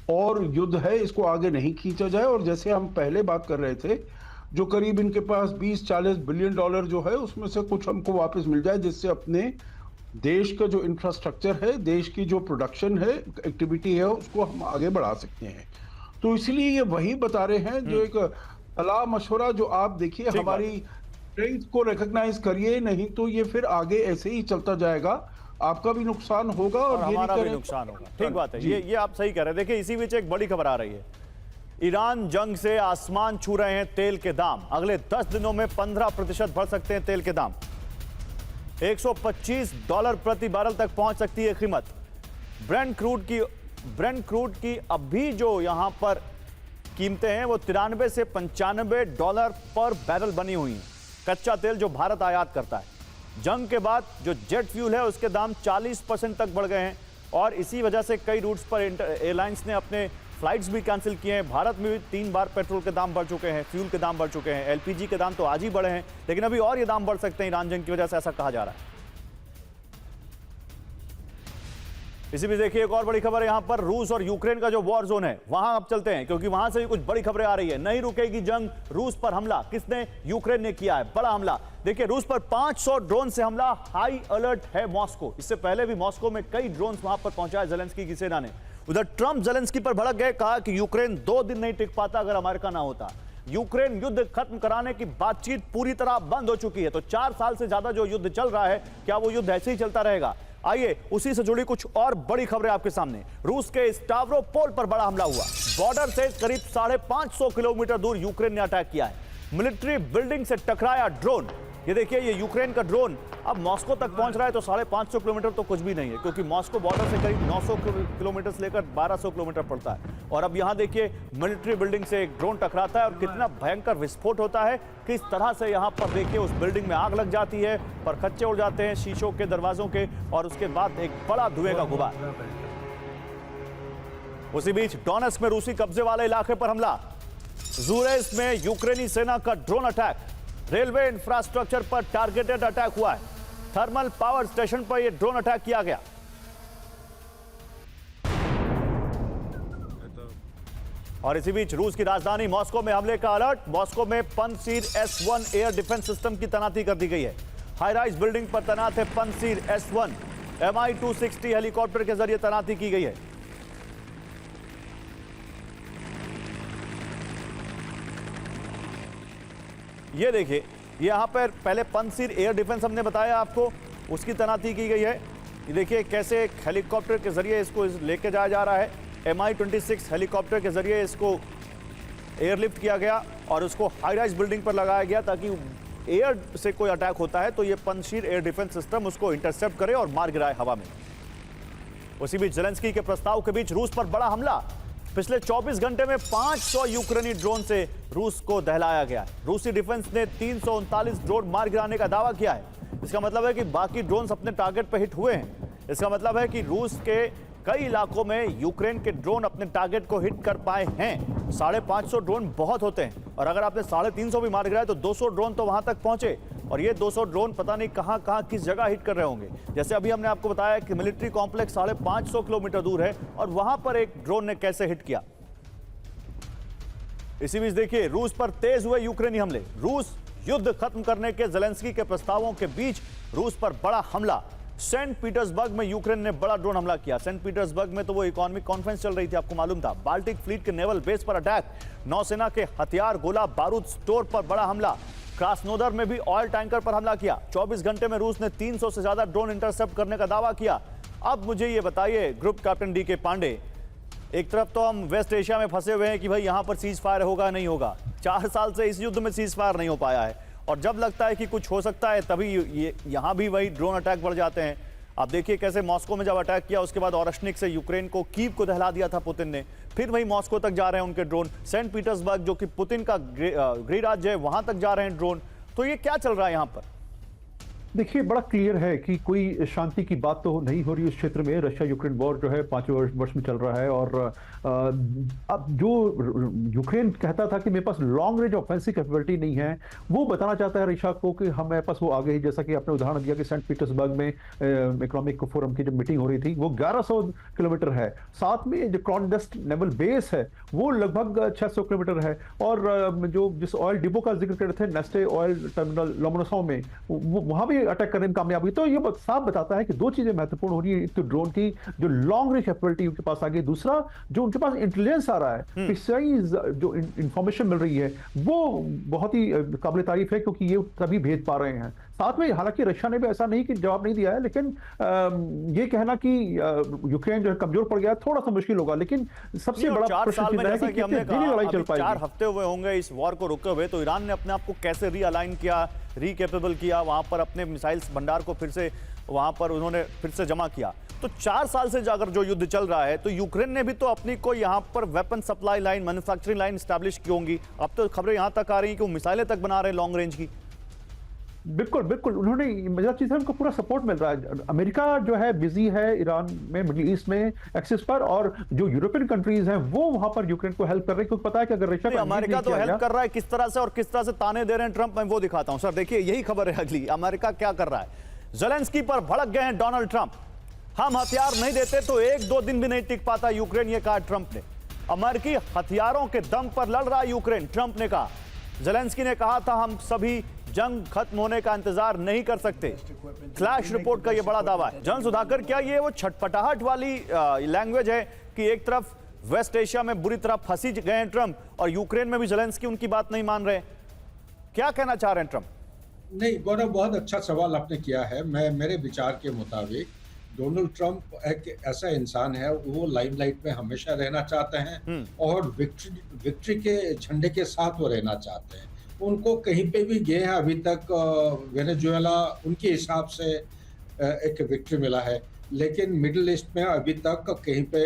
और युद्ध है इसको आगे नहीं खींचा जाए। और जैसे हम पहले बात कर रहे थे, जो करीब इनके पास 20-40 बिलियन डॉलर जो है उसमें से कुछ हमको वापस मिल जाए, जिससे अपने देश का जो इंफ्रास्ट्रक्चर है, देश की जो प्रोडक्शन है, एक्टिविटी है, उसको हम आगे बढ़ा सकते हैं। तो इसलिए ये वही बता रहे हैं जो एक सलाह मशवरा, जो आप देखिए हमारी स्ट्रेंथ को रिकॉग्नाइज करिए, नहीं तो ये फिर आगे ऐसे ही चलता जाएगा, आपका भी नुकसान होगा और हमारा भी नुकसान होगा। ठीक बात है, ये आप सही कह रहे हैं। देखिए इसी बीच एक बड़ी खबर आ रही है, ईरान जंग से आसमान छू रहे हैं तेल के दाम। अगले 10 दिनों में 15% बढ़ सकते हैं तेल के दाम। $125 प्रति बैरल तक पहुंच सकती है कीमत। ब्रेंट क्रूड की अभी जो यहां पर कीमतें हैं वो $93 से $95 पर बैरल बनी हुई हैं। कच्चा तेल जो भारत आयात करता है, जंग के बाद जो जेट फ्यूल है उसके दाम 40% तक बढ़ गए हैं, और इसी वजह से कई रूट्स पर एयरलाइंस ने अपने फ्लाइट्स भी कैंसिल किए हैं। भारत में भी 3 बार पेट्रोल के दाम बढ़ चुके हैं, फ्यूल के दाम बढ़ चुके हैं, LPG के दाम तो आज ही बढ़े हैं, लेकिन अभी और ये दाम बढ़ सकते हैं ईरान जंग की वजह से, ऐसा कहा जा रहा है। इसी भी देखिए एक और बड़ी खबर है यहां पर, रूस और यूक्रेन का जो वॉर जोन है वहां अब चलते हैं, क्योंकि वहां से भी कुछ बड़ी खबरें आ रही है। नहीं रुकेगी जंग, रूस पर हमला। किसने? यूक्रेन ने किया है बड़ा हमला। देखिए रूस पर 500 ड्रोन से हमला, हाई अलर्ट है मॉस्को। इससे पहले भी मॉस्को में कई ड्रोन वहां पर पहुंचाए जेलेंस्की की सेना ने। उधर ट्रंप जेलेंस्की पर भड़क गए, कहा कि यूक्रेन 2 दिन नहीं टिक पाता अगर अमेरिका ना होता। यूक्रेन युद्ध खत्म कराने की बातचीत पूरी तरह बंद हो चुकी है। तो 4 साल से ज्यादा जो युद्ध चल रहा है, क्या वो युद्ध ऐसे ही चलता रहेगा? आइए उसी से जुड़ी कुछ और बड़ी खबरें आपके सामने। रूस के स्टाव्रोपोल पर बड़ा हमला हुआ। बॉर्डर से करीब 550 किलोमीटर दूर यूक्रेन ने अटैक किया है। मिलिट्री बिल्डिंग से टकराया ड्रोन। ये देखिए, ये यूक्रेन का ड्रोन अब मॉस्को तक पहुंच रहा है, तो 550 किलोमीटर तो कुछ भी नहीं है, क्योंकि मॉस्को बॉर्डर से करीब 900 किलोमीटर से लेकर 1200 किलोमीटर पड़ता है। और अब यहां देखिए मिलिट्री बिल्डिंग से एक ड्रोन टकराता है और कितना भयंकर विस्फोट होता है। किस तरह से यहां पर देखिए उस बिल्डिंग में आग लग जाती है, परखच्चे उड़ जाते हैं शीशों के, दरवाजों के, और उसके बाद एक बड़ा धुएं का गुबार। उसी बीच डोनेट्स्क में रूसी कब्जे वाले इलाके पर हमला। ज़ूरेस में यूक्रेनी सेना का ड्रोन अटैक। रेलवे इंफ्रास्ट्रक्चर पर टारगेटेड अटैक हुआ है। थर्मल पावर स्टेशन पर यह ड्रोन अटैक किया गया। और इसी बीच रूस की राजधानी मॉस्को में हमले का अलर्ट। मॉस्को में पनसीर S1 एयर डिफेंस सिस्टम की तैनाती कर दी गई है। हाई राइज बिल्डिंग पर तैनात है पनसीर S1। Mi-260 हेलीकॉप्टर के जरिए तैनाती की गई है। ये देखिए, यहां पर पहले पनसीर एयर डिफेंस हमने बताया आपको, उसकी तैनाती की गई है। ये देखिए कैसे एक हेलीकॉप्टर के जरिए इसको लेके जाया जा रहा है। Mi-26 हेलीकॉप्टर के जरिए इसको एयरलिफ्ट किया गया और उसको हाई राइज बिल्डिंग पर लगाया गया ताकि एयर से कोई अटैक होता है तो ये पंजशीर एयर डिफेंस सिस्टम उसको इंटरसेप्ट करे और मार गिराए हवा में। उसी बीच ज़ेलेंस्की के प्रस्ताव के बीच रूस पर बड़ा हमला। पिछले 24 घंटे में 500 यूक्रेनी ड्रोन से रूस को दहलाया गया है। रूसी डिफेंस ने 339 ड्रोन मार गिराने का दावा किया है। इसका मतलब है कि बाकी ड्रोन्स अपने टारगेट पर हिट हुए हैं। इसका मतलब है कि रूस के कई इलाकों में यूक्रेन के ड्रोन अपने टारगेट को हिट कर पाए हैं। 550 ड्रोन बहुत होते हैं और अगर आपने 350 भी मार गिराए तो 200 ड्रोन तो वहां तक पहुंचे और ये 200 ड्रोन पता नहीं कहां कहां किस जगह हिट कर रहे होंगे। जैसे अभी हमने आपको बताया कि मिलिट्री कॉम्प्लेक्स 550 किलोमीटर दूर है और वहां पर एक ड्रोन ने कैसे हिट किया। इसी बीच देखिए रूस पर तेज हुए यूक्रेनी हमले। रूस युद्ध खत्म करने के ज़ेलेंस्की के प्रस्तावों के बीच रूस पर बड़ा हमला। सेंट पीटर्सबर्ग में यूक्रेन ने बड़ा ड्रोन हमला किया। सेंट पीटर्सबर्ग में तो वो इकोनॉमिक कॉन्फ्रेंस चल रही थी, आपको मालूम था। बाल्टिक फ्लीट के नेवल बेस पर अटैक, नौसेना के हथियार गोला बारूद स्टोर पर बड़ा हमला। क्रास्नोदर में भी ऑयल टैंकर पर हमला किया। 24 घंटे में रूस ने 300 से ज्यादा ड्रोन इंटरसेप्ट करने का दावा किया। अब मुझे ये बताइए ग्रुप कैप्टन डी के पांडे, एक तरफ तो हम वेस्ट एशिया में फंसे हुए हैं कि भाई यहां पर सीज फायर होगा नहीं होगा। 4 साल से इस युद्ध में सीज फायर नहीं हो पाया है और जब लगता है कि कुछ हो सकता है तभी यहां भी वही ड्रोन अटैक बढ़ जाते हैं। आप देखिए कैसे मॉस्को में जब अटैक किया उसके बाद ओरेश्निक से यूक्रेन को कीव को दहला दिया था पुतिन ने, फिर वही मॉस्को तक जा रहे हैं उनके ड्रोन। सेंट पीटर्सबर्ग जो कि पुतिन का गृह राज्य है वहां तक जा रहे हैं ड्रोन। तो ये क्या चल रहा है यहां पर? देखिए बड़ा क्लियर है कि कोई शांति की बात तो नहीं हो रही उस क्षेत्र में। रशिया यूक्रेन वॉर जो है 5वें वर्ष में चल रहा है और अब जो यूक्रेन कहता था कि मेरे पास लॉन्ग रेंज ऑफेंसिव कैपेबिलिटी नहीं है, वो बताना चाहता है रशिया को कि हमारे पास वो आगे ही, जैसा कि आपने उदाहरण दिया कि सेंट पीटर्सबर्ग में इकोनॉमिक फोरम की जब मीटिंग हो रही थी वो 1100 किलोमीटर है। साथ में जो क्लॉन्डेस्ट नेवल बेस है वो लगभग 600 किलोमीटर है और जो जिस ऑयल डिपो का जिक्र कर रहे थे नेस्टे ऑयल टर्मिनल लोमोनोसोव में, वहां भी अटैक करने में कामयाब हुई। तो ये साफ बताता है कि दो चीजें महत्वपूर्ण हो रही है। एक तो ड्रोन की जो लॉन्ग रेंज कैपेबिलिटी उनके पास आ गई, दूसरा जो उनके पास इंटेलिजेंस आ रहा है, प्रिसाइज जो इंफॉर्मेशन मिल रही है वो बहुत ही काबिल तारीफ है क्योंकि ये तभी भेज पा रहे हैं। साथ में हालांकि रशिया ने भी ऐसा नहीं कि जवाब नहीं दिया है, लेकिन ये कहना कि यूक्रेन जो है कमजोर पड़ गया थोड़ा सा मुश्किल होगा। लेकिन सबसे बड़ा 4 साल में जैसा कि हमने कहा लड़ाई चल पाएगी। 4 हफ्ते हुए होंगे इस वॉर को रुके हुए, तो ईरान ने अपने आप को कैसे रीअलाइन किया, रीकैपेबल किया, वहां पर अपने मिसाइल्स भंडार को फिर से वहां पर उन्होंने फिर से जमा किया। तो 4 साल से अगर जो युद्ध चल रहा है तो यूक्रेन ने भी तो अपनी कोई यहां पर weapon supply line, manufacturing line establish की होंगी। अब तो खबरें यहां तक आ रही हैं कि वो मिसाइलें तक बना रहे हैं लॉन्ग रेंज की। बिल्कुल बिल्कुल, उन्होंने मजा चीज है, उनको पूरा सपोर्ट मिल रहा है। अमेरिका जो है बिजी है ईरान में, मिडिल ईस्ट में एक्सिस पर, और जो यूरोपियन कंट्रीज हैं वो वहां पर यूक्रेन को हेल्प कर रहे हैं क्योंकि पता है कि अगर रशिया को अमेरिका तो हेल्प कर रहा है, किस तरह से और किस तरह से ताने दे रहे हैं ट्रंप, मैं वो दिखाता हूं। सर देखिए यही खबर है अगली, अमेरिका क्या कर रहा है। ज़ेलेंस्की पर भड़क गए हैं डोनाल्ड ट्रंप। हम हथियार नहीं देते तो 1-2 दिन भी नहीं टिक पाता यूक्रेन, ये कहा ट्रंप ने। अमेरिकी हथियारों के दम पर लड़ रहा है यूक्रेन, ट्रंप ने कहा। ज़ेलेंस्की ने कहा था हम सभी जंग खत्म होने का इंतजार नहीं कर सकते। फ्लैश रिपोर्ट का यह बड़ा दावा है। जन सुधाकर, क्या ये वो छटपटाहट वाली लैंग्वेज है कि एक तरफ वेस्ट एशिया में बुरी तरह फंसी गए हैं ट्रंप और यूक्रेन में भी ज़ेलेंस्की उनकी बात नहीं मान रहे? क्या कहना चाह रहे हैं ट्रंप? नहीं गौरव, बहुत अच्छा सवाल आपने किया है। मेरे विचार के मुताबिक डोनाल्ड ट्रंप एक ऐसा इंसान है, वो लाइमलाइट में हमेशा रहना चाहते हैं और विक्ट्री के झंडे के साथ वो रहना चाहते हैं। उनको कहीं पे भी गए हैं अभी तक, वेनेजुएला उनके हिसाब से एक विक्ट्री मिला है, लेकिन मिडिल ईस्ट में अभी तक कहीं पे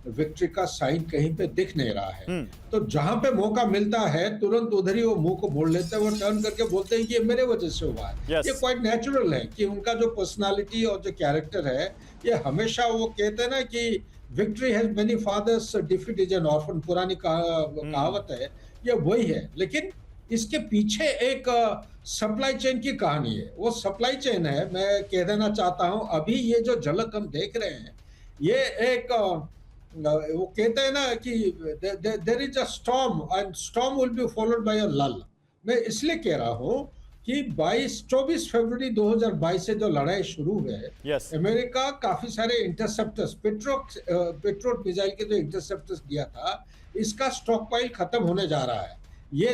विक्ट्री का साइन कहीं पे दिख नहीं रहा है। तो जहां पे मौका मिलता है तुरंत उधर ही वो मुंह को मोड़ लेते हैं, वो टर्न करके बोलते हैं कि ये मेरे वजह से हुआ है। ये क्वाइट नेचुरल है कि उनका जो पर्सनालिटी और जो कैरेक्टर है, ये हमेशा वो कहते हैं ना कि victory has many fathers, defeat is an orphan, पुरानी कहावत है, ये वही है। लेकिन इसके पीछे एक सप्लाई चेन की कहानी है। वो सप्लाई चेन है, मैं कह देना चाहता हूं, अभी ये जो झलक हम देख रहे हैं, ये एक वो कहते हैं ना कि there is a storm and storm will be followed by a lull. मैं इसलिए कह रहा हूं कि 24 फरवरी 2022 से जो लड़ाई शुरू है, अमेरिका काफी सारे इंटरसेप्टर्स, पेट्रोट मिसाइल के जो इंटरसेप्टर्स दिया था, इसका स्टॉक पाइल खत्म होने जा रहा है। ये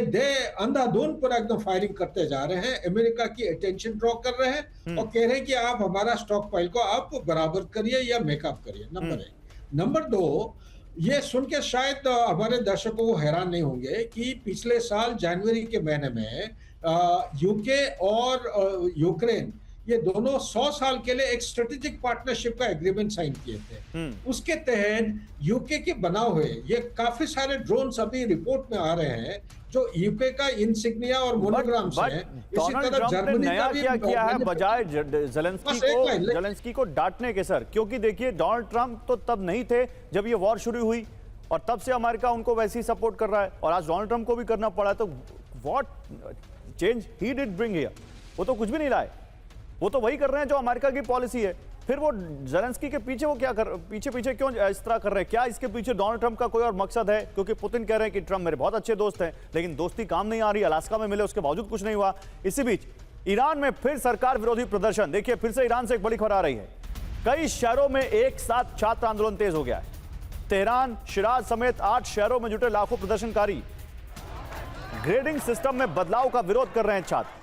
अंधाधुंध पर एकदम फायरिंग करते जा रहे हैं, अमेरिका की अटेंशन ड्रॉ कर रहे हैं और कह रहे हैं कि आप हमारा स्टॉक पाइल को आप बराबर करिए या मेकअप करिए। नंबर 1। नंबर 2, ये सुन के शायद हमारे दर्शकों को हैरान नहीं होंगे कि पिछले साल जनवरी के महीने में यूके और यूक्रेन ये दोनों 100 साल के लिए एक स्ट्रेटेजिक पार्टनरशिप का एग्रीमेंट साइन किए थे। उसके तहत यूके के बना हुए ये काफी सारे ड्रोन्स अभी रिपोर्ट में आ रहे हैं जो यूके का इंसिग्निया और मोनोग्राम्स हैं। इसी तरह जर्मनी का भी किया है बजाय जेलेंस्की को डांटने के सर, क्योंकि देखिए डोनाल्ड ट्रंप तो तब नहीं थे जब ये वॉर शुरू हुई और तब से अमेरिका उनको वैसे ही सपोर्ट कर रहा है और आज डोनाल्ड ट्रंप को भी करना पड़ा। तो what change he did bring here? वो तो कुछ भी नहीं लाए, वो तो वही कर रहे हैं जो अमेरिका की पॉलिसी है। फिर वो जेलेंस्की के पीछे वो क्या पीछे क्यों इस तरह कर रहे हैं? क्या इसके पीछे डोनाल्ड ट्रंप का कोई और मकसद है? क्योंकि पुतिन कह रहे हैं कि ट्रंप मेरे बहुत अच्छे दोस्त हैं, लेकिन दोस्ती काम नहीं आ रही। अलास्का में मिले उसके बावजूद कुछ नहीं हुआ। इसी बीच ईरान में फिर सरकार विरोधी प्रदर्शन। देखिए फिर से ईरान से एक बड़ी खबर आ रही है। कई शहरों में एक साथ छात्र आंदोलन तेज हो गया है। तेहरान, शिराज समेत 8 शहरों में जुटे लाखों प्रदर्शनकारी ग्रेडिंग सिस्टम में बदलाव का विरोध कर रहे हैं छात्र।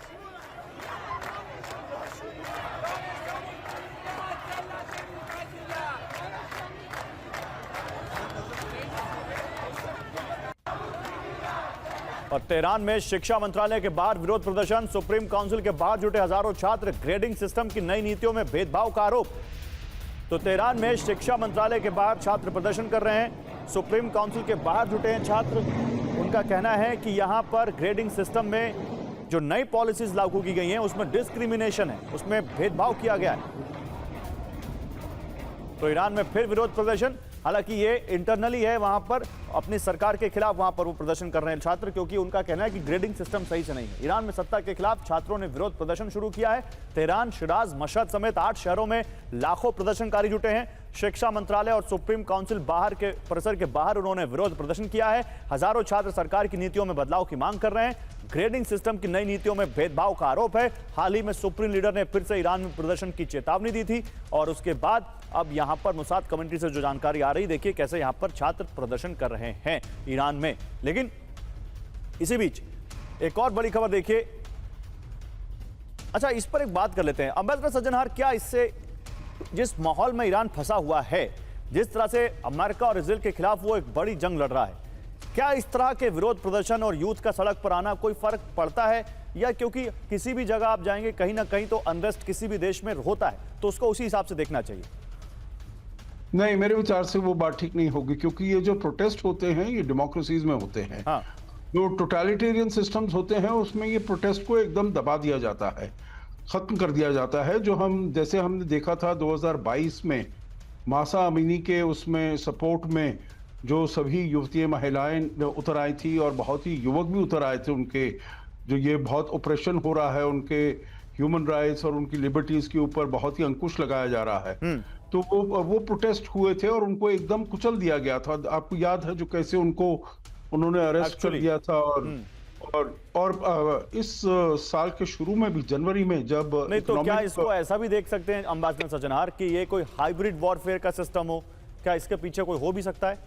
और तेहरान में शिक्षा मंत्रालय के बाहर विरोध प्रदर्शन। सुप्रीम काउंसिल के बाहर जुटे हजारों छात्र। ग्रेडिंग सिस्टम की नई नीतियों में भेदभाव का आरोप। तो तेहरान में शिक्षा मंत्रालय के बाहर छात्र प्रदर्शन कर रहे हैं। सुप्रीम काउंसिल के बाहर जुटे हैं छात्र। उनका कहना है कि यहां पर ग्रेडिंग सिस्टम में जो नई पॉलिसीज लागू की गई हैं उसमें डिस्क्रिमिनेशन है, उसमें भेदभाव किया गया है। तो ईरान में फिर विरोध प्रदर्शन। हालांकि ये इंटरनली है, वहां पर अपनी सरकार के खिलाफ वहां पर वो प्रदर्शन कर रहे हैं छात्र, क्योंकि उनका कहना है कि ग्रेडिंग सिस्टम सही से नहीं है। ईरान में सत्ता के खिलाफ छात्रों ने विरोध प्रदर्शन शुरू किया है। तेहरान, शिराज, मशहद समेत 8 शहरों में लाखों प्रदर्शनकारी जुटे हैं। शिक्षा मंत्रालय और सुप्रीम काउंसिल बाहर के परिसर के बाहर उन्होंने विरोध प्रदर्शन किया है। हजारों छात्र सरकार की नीतियों में बदलाव की मांग कर रहे हैं। ग्रेडिंग सिस्टम की नई नीतियों में भेदभाव का आरोप है। हाल ही में सुप्रीम लीडर ने फिर से ईरान में प्रदर्शन की चेतावनी दी थी और उसके बाद अब यहां पर मुसाद कमेंट्री से जो जानकारी आ रही, देखिए कैसे यहां पर छात्र प्रदर्शन कर रहे हैं ईरान में। लेकिन इसी बीच एक और बड़ी खबर देखिए। अच्छा, इस पर एक बात कर लेते हैं। अम्बेडकर सज्जनहार, क्या इससे जिस माहौल में ईरान फंसा हुआ है, जिस तरह से अमेरिका और इजराइल के खिलाफ वो एक बड़ी जंग लड़ रहा है, क्या इस तरह के विरोध प्रदर्शन और यूथ का सड़क पर आना कोई फर्क पड़ता है? या क्योंकि किसी भी जगह आप जाएंगे कहीं ना कहीं तो अनरेस्ट किसी भी देश में होता है, तो उसको उसी हिसाब से देखना चाहिए? नहीं, मेरे विचार से वो बात ठीक नहीं होगी, क्योंकि ये जो प्रोटेस्ट होते हैं ये डेमोक्रेसीज में होते हैं। हाँ। जो टोटलिटेरियन सिस्टम्स होते हैं उसमें ये प्रोटेस्ट को एकदम दबा दिया जाता है, खत्म कर दिया जाता है। जो जैसे हमने देखा था 2022 में मासा अमीनी के उसमें सपोर्ट में जो सभी युवतियां महिलाएं उतर आई थी और बहुत ही युवक भी उतर आए थे। उनके जो ये बहुत ऑपरेशन हो रहा है, उनके ह्यूमन राइट्स और उनकी लिबर्टीज के ऊपर बहुत ही अंकुश लगाया जा रहा है। तो वो प्रोटेस्ट हुए थे और उनको एकदम कुचल दिया गया था। आपको याद है जो कैसे उन्होंने अरेस्ट कर दिया था। और इस साल के शुरू में भी जनवरी में जब नहीं, तो क्या इसको ऐसा भी देख सकते हैं अम्बेडकर सज्जनहार कि ये कोई हाइब्रिड वॉरफेयर का सिस्टम हो? क्या इसके पीछे कोई हो भी सकता है?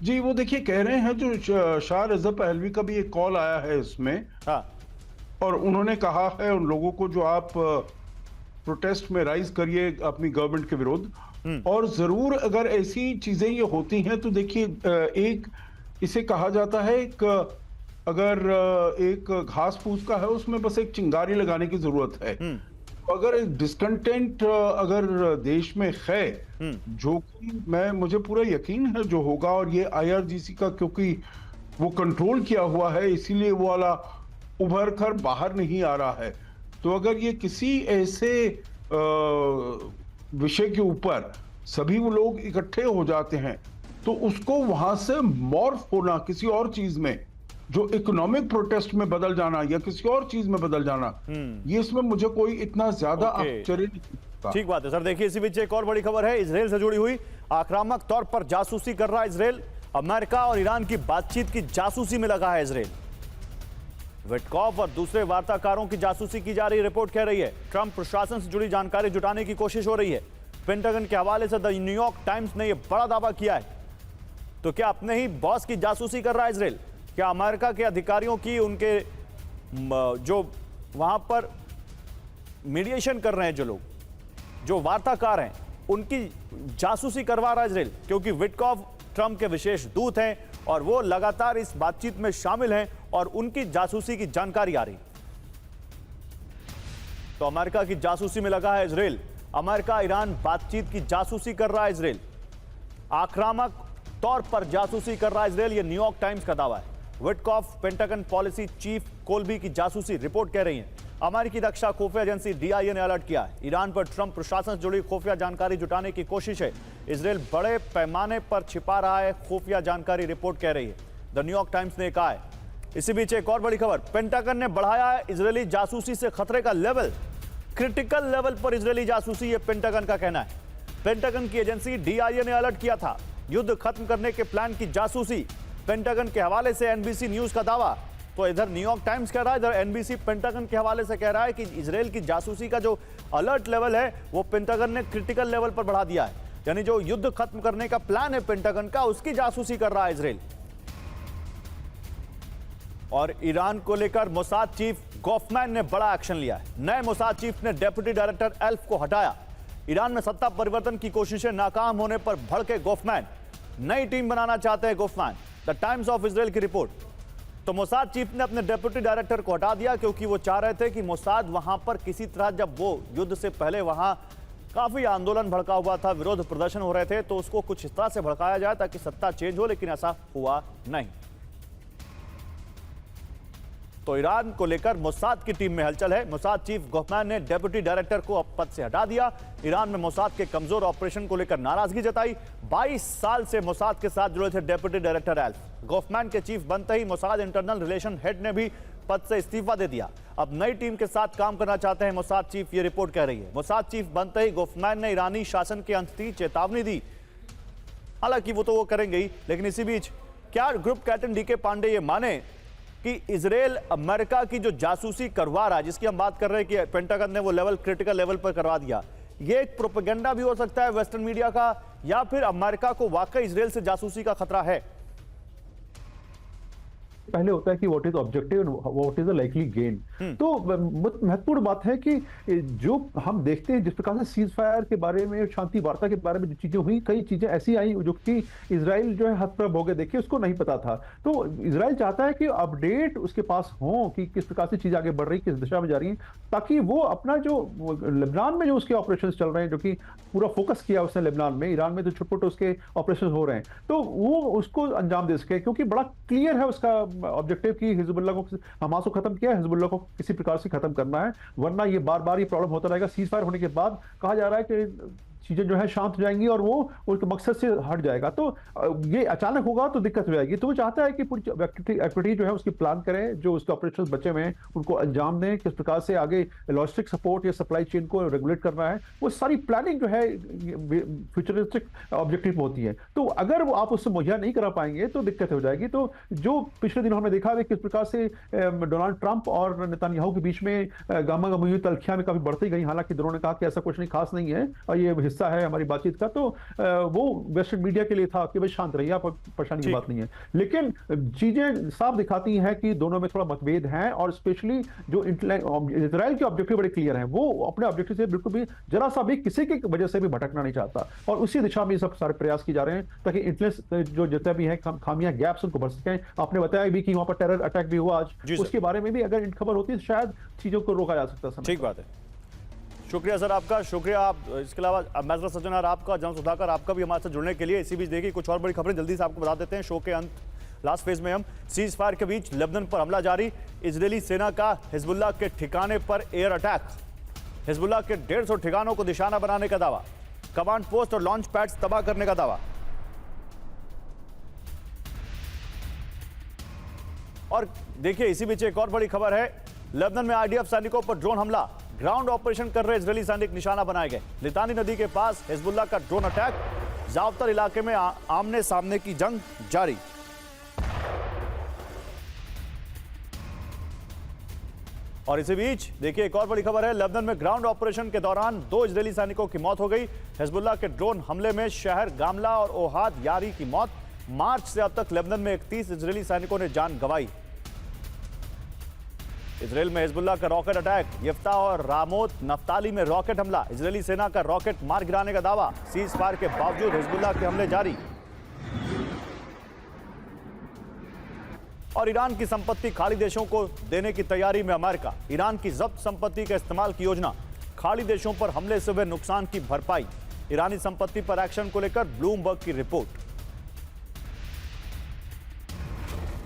जी, वो देखिए कह रहे हैं, जो शाह रज़ा पहलवी का भी एक कॉल आया है इसमें। हाँ। और उन्होंने कहा है उन लोगों को जो आप प्रोटेस्ट में राइज करिए अपनी गवर्नमेंट के विरुद्ध। और जरूर अगर ऐसी चीजें ये होती हैं तो देखिए, एक इसे कहा जाता है अगर एक घास फूस का है उसमें बस एक चिंगारी लगाने की जरूरत है। अगर डिस्कंटेंट अगर देश में है, जो कि मुझे पूरा यकीन है जो होगा, और ये IRGC का क्योंकि वो कंट्रोल किया हुआ है इसीलिए वो वाला उभर कर बाहर नहीं आ रहा है। तो अगर ये किसी ऐसे विषय के ऊपर सभी वो लोग इकट्ठे हो जाते हैं तो उसको वहां से मॉर्फ होना किसी और चीज में, जो इकोनॉमिक प्रोटेस्ट में बदल जाना या किसी और चीज में बदल जाना, ये इसमें मुझे कोई इतना ज्यादा आश्चर्य नहीं लगता। ठीक बात है सर। देखिए इसी बीच एक और बड़ी खबर है इजराइल से जुड़ी हुई। आक्रामक तौर पर जासूसी कर रहा है इजराइल। अमेरिका और ईरान की बातचीत की जासूसी में लगा है इजराइल। विटकॉफ और दूसरे वार्ताकारों की जासूसी की जा रही, रिपोर्ट कह रही है। ट्रंप प्रशासन से जुड़ी जानकारी जुटाने की कोशिश हो रही है। पेंटागन के हवाले से द न्यूयॉर्क टाइम्स ने यह बड़ा दावा किया है। तो क्या अपने ही बॉस की जासूसी कर रहा है इजराइल? क्या अमेरिका के अधिकारियों की, उनके जो वहां पर मीडिएशन कर रहे हैं जो लोग, जो वार्ताकार हैं, उनकी जासूसी करवा रहा है इजराइल? क्योंकि विटकॉफ ट्रंप के विशेष दूत हैं और वो लगातार इस बातचीत में शामिल हैं और उनकी जासूसी की जानकारी आ रही। तो अमेरिका की जासूसी में लगा है इजराइल। अमेरिका ईरान बातचीत की जासूसी कर रहा है इजराइल, आक्रामक तौर पर जासूसी कर रहा है इजराइल, ये न्यूयॉर्क टाइम्स का दावा है। विटकॉफ पेंटागन पॉलिसी चीफ कोल्बी की जासूसी रिपोर्ट कह रही है। अमेरिकी रक्षा खुफिया एजेंसी DIA ने अलर्ट किया है। ईरान पर ट्रंप प्रशासन से जुड़ी खुफिया जानकारी जुटाने की कोशिश है। इजराइल बड़े पैमाने पर छिपा रहा है खुफिया जानकारी, रिपोर्ट कह रही है। द न्यूयॉर्क टाइम्स ने कहा है। इसी बीच एक और बड़ी खबर, पेंटागन ने बढ़ाया है इजरायली जासूसी से खतरे का लेवल। क्रिटिकल लेवल पर इजरायली जासूसी, ये पेंटागन का कहना है। पेंटागन की एजेंसी DIA ने अलर्ट किया था, युद्ध खत्म करने के प्लान की जासूसी। पेंटागन के हवाले से NBC न्यूज का दावा। तो इधर न्यूयॉर्क टाइम्स कह रहा है, इधर NBC पेंटागन के हवाले से कह रहा है कि इजराइल की जासूसी का जो अलर्ट लेवल है वो पेंटागन ने क्रिटिकल लेवल पर बढ़ा दिया है। यानी जो युद्ध खत्म करने का प्लान है पेंटागन का, उसकी जासूसी कर रहा है इजराइल। और ईरान को लेकर मोसाद चीफ गॉफमैन ने बड़ा एक्शन लिया है। नए मोसाद चीफ ने डेप्यूटी डायरेक्टर एल्फ को हटाया। ईरान में सत्ता परिवर्तन की कोशिशें नाकाम होने पर भड़के गॉफमैन, नई टीम बनाना चाहते हैं Goffman. The times of Israel की रिपोर्ट। तो मोसाद चीफ ने अपने डेप्यूटी डायरेक्टर को हटा दिया क्योंकि वो चाह रहे थे कि मोसाद वहां पर किसी तरह, जब वो युद्ध से पहले वहां काफी आंदोलन भड़का हुआ था, विरोध प्रदर्शन हो रहे थे, तो उसको कुछ इस तरह से भड़काया जाए ताकि सत्ता चेंज हो, लेकिन ऐसा हुआ नहीं। तो ईरान को लेकर मोसाद की टीम में हलचल है। मोसाद चीफ गॉफमैन ने डेप्यूटी डायरेक्टर को पद से हटा दिया। ईरान में मोसाद के कमजोर ऑपरेशन को लेकर नाराजगी जताई। 22 साल से मोसाद के साथ जुड़े थे डेप्यूटी डायरेक्टर एल्फ। गॉफमैन के चीफ बनते ही मोसाद इंटरनल रिलेशन हेड ने भी पद से इस्तीफा दे दिया। अब नई टीम के साथ काम करना चाहते हैं मोसाद चीफ, ये रिपोर्ट कह रही है। मोसाद चीफ बनते ही गॉफमैन ने ईरानी शासन के अंत की चेतावनी दी। हालांकि वो तो वो करेंगे ही, लेकिन इसी बीच क्या ग्रुप कैप्टन DK पांडे ये माने कि इजराइल अमेरिका की जो जासूसी करवा रहा है, जिसकी हम बात कर रहे हैं कि पेंटागन ने वो लेवल क्रिटिकल लेवल पर करवा दिया, ये एक प्रोपेगेंडा भी हो सकता है वेस्टर्न मीडिया का, या फिर अमेरिका को वाकई इजराइल से जासूसी का खतरा है? पहले होता है कि what is objective, what is the likely gain. तो महत्वपूर्ण बात है कि जो हम देखते हैं जिस प्रकार से सीज फायर के बारे में, शांति वार्ता के बारे में जो चीजें हुई, कई चीजें ऐसी आई जो कि इजराइल जो है हतप्रभ हो गए, देखिए उसको नहीं पता था। तो इजराइल चाहता है कि अपडेट उसके पास हो कि किस प्रकार से चीजें आगे बढ़ रही, किस दिशा में जा रही है, ताकि वो अपना जो लेबनान में जो उसके ऑपरेशन चल रहे हैं, जो कि पूरा फोकस किया उसने लेबनान में, ईरान में तो छोटे-छोटे उसके ऑपरेशन हो रहे हैं, तो वो उसको अंजाम दे सके, क्योंकि बड़ा क्लियर है उसका ऑब्जेक्टिव की हिजबुल्लाह को, हमास को खत्म किया, हिजबुल्लाह को किसी प्रकार से खत्म करना है, वरना ये बार बार ये प्रॉब्लम होता रहेगा। सीज फायर होने के बाद कहा जा रहा है कि चीजें जो है शांत हो जाएंगी और वो उनके मकसद से हट जाएगा। तो ये अचानक होगा तो दिक्कत हो जाएगी। तो वो चाहता है कि पूरी एक्टिविटी जो है उसकी प्लान करें, जो उसके ऑपरेशंस बचे हुए हैं उनको अंजाम दें, किस प्रकार से आगे लॉजिस्टिक सपोर्ट या सप्लाई चेन को रेगुलेट करना है, वो सारी प्लानिंग जो है फ्यूचरिस्टिक ऑब्जेक्टिव होती है। तो अगर वो आप उससे मुहैया नहीं करा पाएंगे तो दिक्कत हो जाएगी। तो जो पिछले दिनों हमने देखा है किस प्रकार से डोनाल्ड ट्रंप और नेतन्याहू के बीच में गामा गमी तलखियां में काफी बढ़ती गई, हालांकि दोनों ने कहा कि ऐसा कुछ नहीं खास नहीं है और ये हिस्सा है हमारी बातचीत का। तो वो वेस्टर्न मीडिया के लिए था कि भाई शांत रहिए, आप परेशानी की बात नहीं है, लेकिन चीजें साफ दिखाती हैं कि दोनों में थोड़ा मतभेद हैं। और स्पेशली जो इजराइल के ऑब्जेक्टिव बड़े क्लियर हैं, वो अपने ऑब्जेक्टिव से बिल्कुल भी जरा सा भी किसी की वजह से भी भटकना नहीं चाहता और उसी दिशा में सब सारे प्रयास किए जा रहे हैं ताकि इंटेलिजेंस जो जितने भी हैं खामियां, गैप्स, उनको भर सकें। आपने बताया भी कि वहां पर टेरर अटैक भी हुआ आज, उसके बारे में भी अगर खबर होती है शायद चीजों को रोका जा सकता। ठीक बात है, शुक्रिया सर आपका, शुक्रिया आप। इसके अलावा अम्बेसडर सज्जनर आपका, जनरल सुधाकर आपका भी हमारे साथ जुड़ने के लिए। इसी बीच देखिए कुछ और बड़ी खबरें जल्दी से आपको बता देते हैं। शो के अंत लास्ट फेज में हम सीज फायर के बीच लेबनान पर हमला जारी, इजरायली सेना का हिजबुल्लाह के ठिकाने पर एयर अटैक, हिजबुल्लाह के 150 ठिकानों को निशाना बनाने का दावा, कमांड पोस्ट और लॉन्च पैड्स तबाह करने का दावा। और देखिए इसी बीच एक और बड़ी खबर है, लेबनान में IDF सैनिकों पर ड्रोन हमला, ग्राउंड ऑपरेशन कर रहे इजरायली सैनिक निशाना बनाए गए। लितानी नदी के पास हिजबुल्लाह का ड्रोन अटैक, जावतर इलाके में आमने सामने की जंग जारी। और इसी बीच देखिए एक और बड़ी खबर है, लेबनान में ग्राउंड ऑपरेशन के दौरान 2 इजरायली सैनिकों की मौत हो गई। हिजबुल्लाह के ड्रोन हमले में शहर गामला और ओहाद यारी की मौत। मार्च से अब तक लेबनान में 31 इजरायली सैनिकों ने जान गंवाई। इजराइल में हिजबुल्लाह का रॉकेट अटैक, यफ्ता और रामोत नफ्ताली में रॉकेट हमला, इजरायली सेना का रॉकेट मार गिराने का दावा। सीज फायर के बावजूद हिजबुल्लाह के हमले जारी। और ईरान की संपत्ति खाड़ी देशों को देने की तैयारी में अमेरिका। ईरान की जब्त संपत्ति का इस्तेमाल की योजना, खाड़ी देशों पर हमले से हुए नुकसान की भरपाई। ईरानी संपत्ति पर एक्शन को लेकर ब्लूमबर्ग की रिपोर्ट।